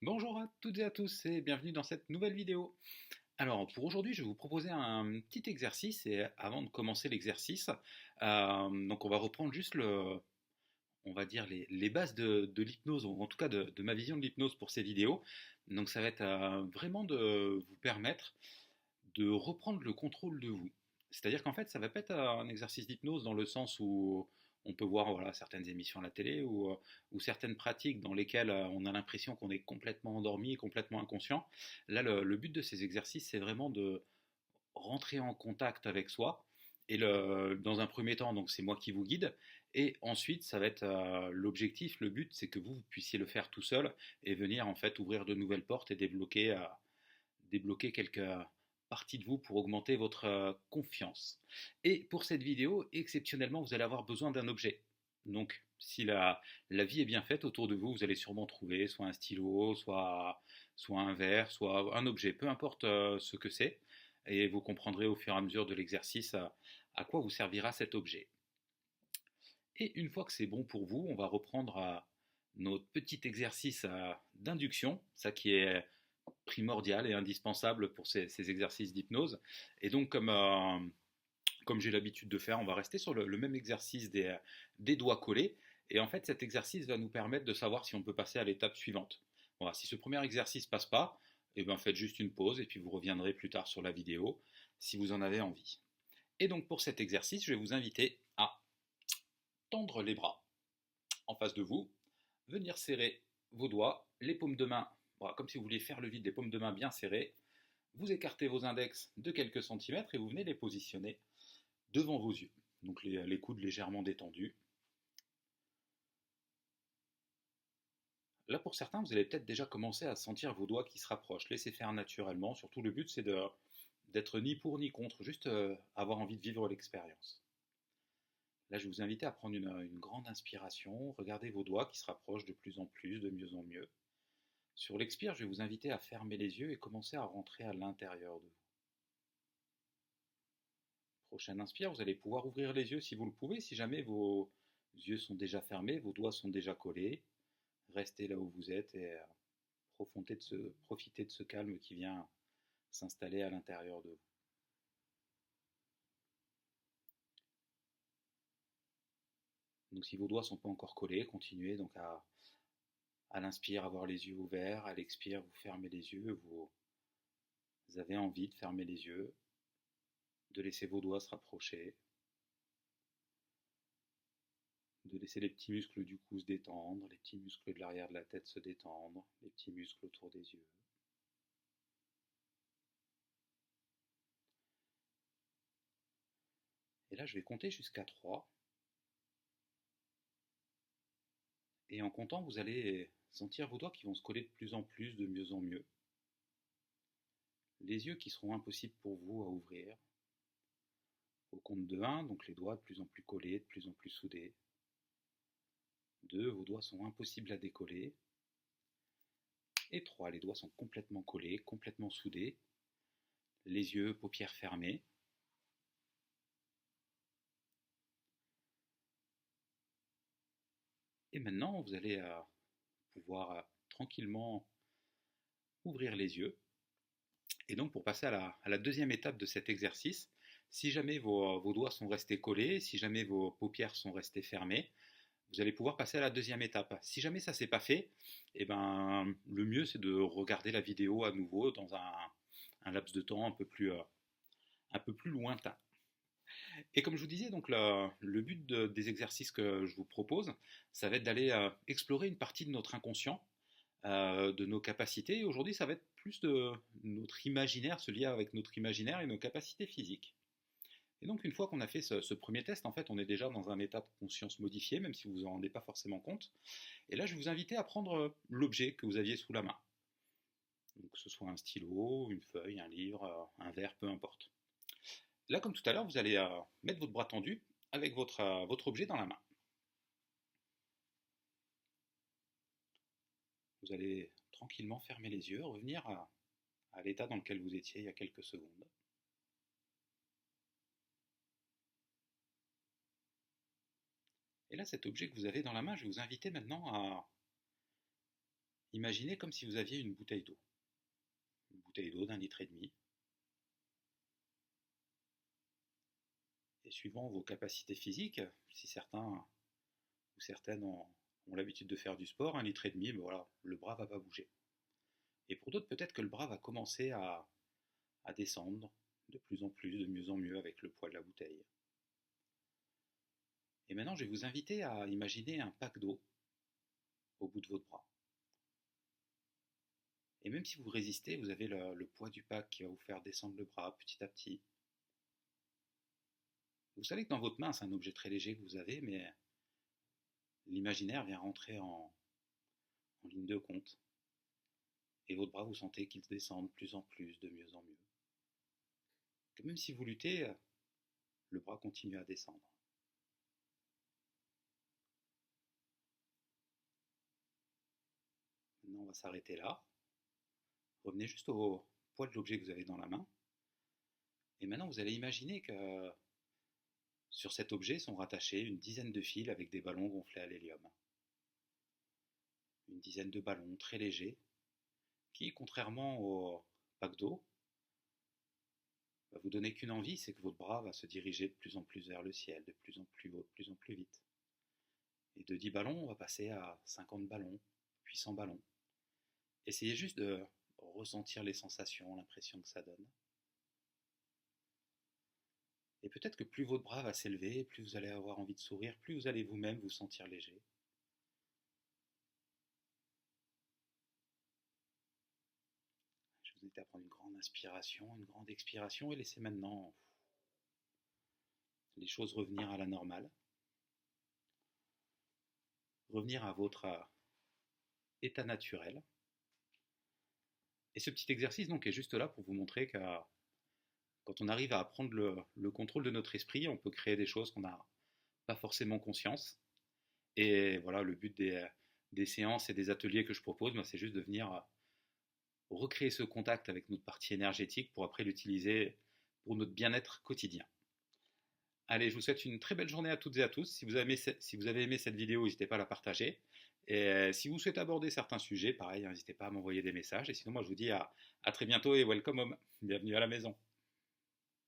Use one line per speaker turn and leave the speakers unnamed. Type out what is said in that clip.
Bonjour à toutes et à tous et bienvenue dans cette nouvelle vidéo. Alors pour aujourd'hui je vais vous proposer un petit exercice et avant de commencer l'exercice, donc on va reprendre juste on va dire les bases de l'hypnose, ou en tout cas de ma vision de l'hypnose pour ces vidéos. Donc ça va être vraiment de vous permettre de reprendre le contrôle de vous. C'est-à-dire qu'en fait, ça va pas être un exercice d'hypnose dans le sens où on peut voir voilà, certaines émissions à la télé ou certaines pratiques dans lesquelles on a l'impression qu'on est complètement endormi, complètement inconscient. Là, le but de ces exercices, c'est vraiment de rentrer en contact avec soi. Et dans un premier temps, donc c'est moi qui vous guide. Et ensuite, ça va être l'objectif, le but, c'est que vous puissiez le faire tout seul et venir en fait ouvrir de nouvelles portes et débloquer quelques parties de vous pour augmenter votre confiance. Et pour cette vidéo, exceptionnellement, vous allez avoir besoin d'un objet. Donc, si la vie est bien faite autour de vous, vous allez sûrement trouver soit un stylo, soit un verre, soit un objet, peu importe ce que c'est. Et vous comprendrez au fur et à mesure de l'exercice à quoi vous servira cet objet. Et une fois que c'est bon pour vous, on va reprendre notre petit exercice d'induction, ça qui est primordial et indispensable pour ces exercices d'hypnose. Et donc, comme j'ai l'habitude de faire, on va rester sur le même exercice des doigts collés. Et en fait, cet exercice va nous permettre de savoir si on peut passer à l'étape suivante. Voilà, si ce premier exercice passe pas, et ben faites juste une pause et puis vous reviendrez plus tard sur la vidéo si vous en avez envie. Et donc pour cet exercice, je vais vous inviter à tendre les bras en face de vous, venir serrer vos doigts, les paumes de main, voilà, comme si vous vouliez faire le vide, les paumes de main bien serrées. Vous écartez vos index de quelques centimètres et vous venez les positionner devant vos yeux. Donc les coudes légèrement détendus. Là pour certains, vous allez peut-être déjà commencer à sentir vos doigts qui se rapprochent. Laissez faire naturellement. Surtout le but c'est d'être ni pour ni contre, juste avoir envie de vivre l'expérience. Là, je vais vous inviter à prendre une grande inspiration. Regardez vos doigts qui se rapprochent de plus en plus, de mieux en mieux. Sur l'expire, je vais vous inviter à fermer les yeux et commencer à rentrer à l'intérieur de vous. Prochaine inspire, vous allez pouvoir ouvrir les yeux si vous le pouvez. Si jamais vos yeux sont déjà fermés, vos doigts sont déjà collés, restez là où vous êtes et profitez de ce calme qui vient s'installer à l'intérieur de vous. Donc si vos doigts ne sont pas encore collés, continuez donc à l'inspire, avoir les yeux ouverts, à l'expire, vous fermez les yeux, vous avez envie de fermer les yeux, de laisser vos doigts se rapprocher, de laisser les petits muscles du cou se détendre, les petits muscles de l'arrière de la tête se détendre, les petits muscles autour des yeux. Et là, je vais compter jusqu'à 3. Et en comptant, vous allez sentir vos doigts qui vont se coller de plus en plus, de mieux en mieux. Les yeux qui seront impossibles pour vous à ouvrir. Au compte de 1, donc les doigts de plus en plus collés, de plus en plus soudés. 2, vos doigts sont impossibles à décoller. Et 3, les doigts sont complètement collés, complètement soudés. Les yeux, paupières fermées. Et maintenant, vous allez pouvoir tranquillement ouvrir les yeux. Et donc, pour passer à la deuxième étape de cet exercice, si jamais vos doigts sont restés collés, si jamais vos paupières sont restées fermées, vous allez pouvoir passer à la deuxième étape. Si jamais ça ne s'est pas fait, eh ben, le mieux c'est de regarder la vidéo à nouveau dans un laps de temps un peu plus lointain. Et comme je vous disais, donc le but des exercices que je vous propose, ça va être d'aller explorer une partie de notre inconscient, de nos capacités. Et aujourd'hui, ça va être plus de notre imaginaire, ce lien avec notre imaginaire et nos capacités physiques. Et donc, une fois qu'on a fait ce premier test, en fait, on est déjà dans un état de conscience modifié, même si vous vous en rendez pas forcément compte. Et là, je vais vous inviter à prendre l'objet que vous aviez sous la main. Donc, que ce soit un stylo, une feuille, un livre, un verre, peu importe. Là, comme tout à l'heure, vous allez mettre votre bras tendu avec votre objet dans la main. Vous allez tranquillement fermer les yeux, revenir à l'état dans lequel vous étiez il y a quelques secondes. Et là, cet objet que vous avez dans la main, je vais vous inviter maintenant Imaginez comme si vous aviez une bouteille d'eau d'1,5 litre, et suivant vos capacités physiques, si certains ou certaines ont l'habitude de faire du sport, 1,5 litre, ben voilà, le bras va pas bouger. Et pour d'autres, peut-être que le bras va commencer à descendre de plus en plus, de mieux en mieux avec le poids de la bouteille. Et maintenant, je vais vous inviter à imaginer un pack d'eau au bout de votre bras. Et même si vous résistez, vous avez le poids du pack qui va vous faire descendre le bras petit à petit. Vous savez que dans votre main, c'est un objet très léger que vous avez, mais l'imaginaire vient rentrer en ligne de compte. Et votre bras, vous sentez qu'il descend de plus en plus, de mieux en mieux. Que même si vous luttez, le bras continue à descendre. Maintenant, on va s'arrêter là. Revenez juste au poids de l'objet que vous avez dans la main. Et maintenant, vous allez imaginer que sur cet objet sont rattachés une dizaine de fils avec des ballons gonflés à l'hélium. Une dizaine de ballons très légers qui, contrairement au pack d'eau, va vous donner qu'une envie, c'est que votre bras va se diriger de plus en plus vers le ciel, de plus en plus haut, de plus en plus vite. Et de 10 ballons, on va passer à 50 ballons, puis 100 ballons. Essayez juste de ressentir les sensations, l'impression que ça donne. Et peut-être que plus votre bras va s'élever, plus vous allez avoir envie de sourire, plus vous allez vous-même vous sentir léger. Je vous invite à prendre une grande inspiration, une grande expiration et laissez maintenant les choses revenir à la normale. Revenir à votre état naturel. Et ce petit exercice donc est juste là pour vous montrer que quand on arrive à prendre le contrôle de notre esprit, on peut créer des choses qu'on n'a pas forcément conscience. Et voilà, le but des séances et des ateliers que je propose, c'est juste de venir recréer ce contact avec notre partie énergétique pour après l'utiliser pour notre bien-être quotidien. Allez, je vous souhaite une très belle journée à toutes et à tous. Si vous avez aimé cette vidéo, n'hésitez pas à la partager. Et si vous souhaitez aborder certains sujets, pareil, n'hésitez pas à m'envoyer des messages. Et sinon, moi, je vous dis à très bientôt et welcome home. Bienvenue à la maison.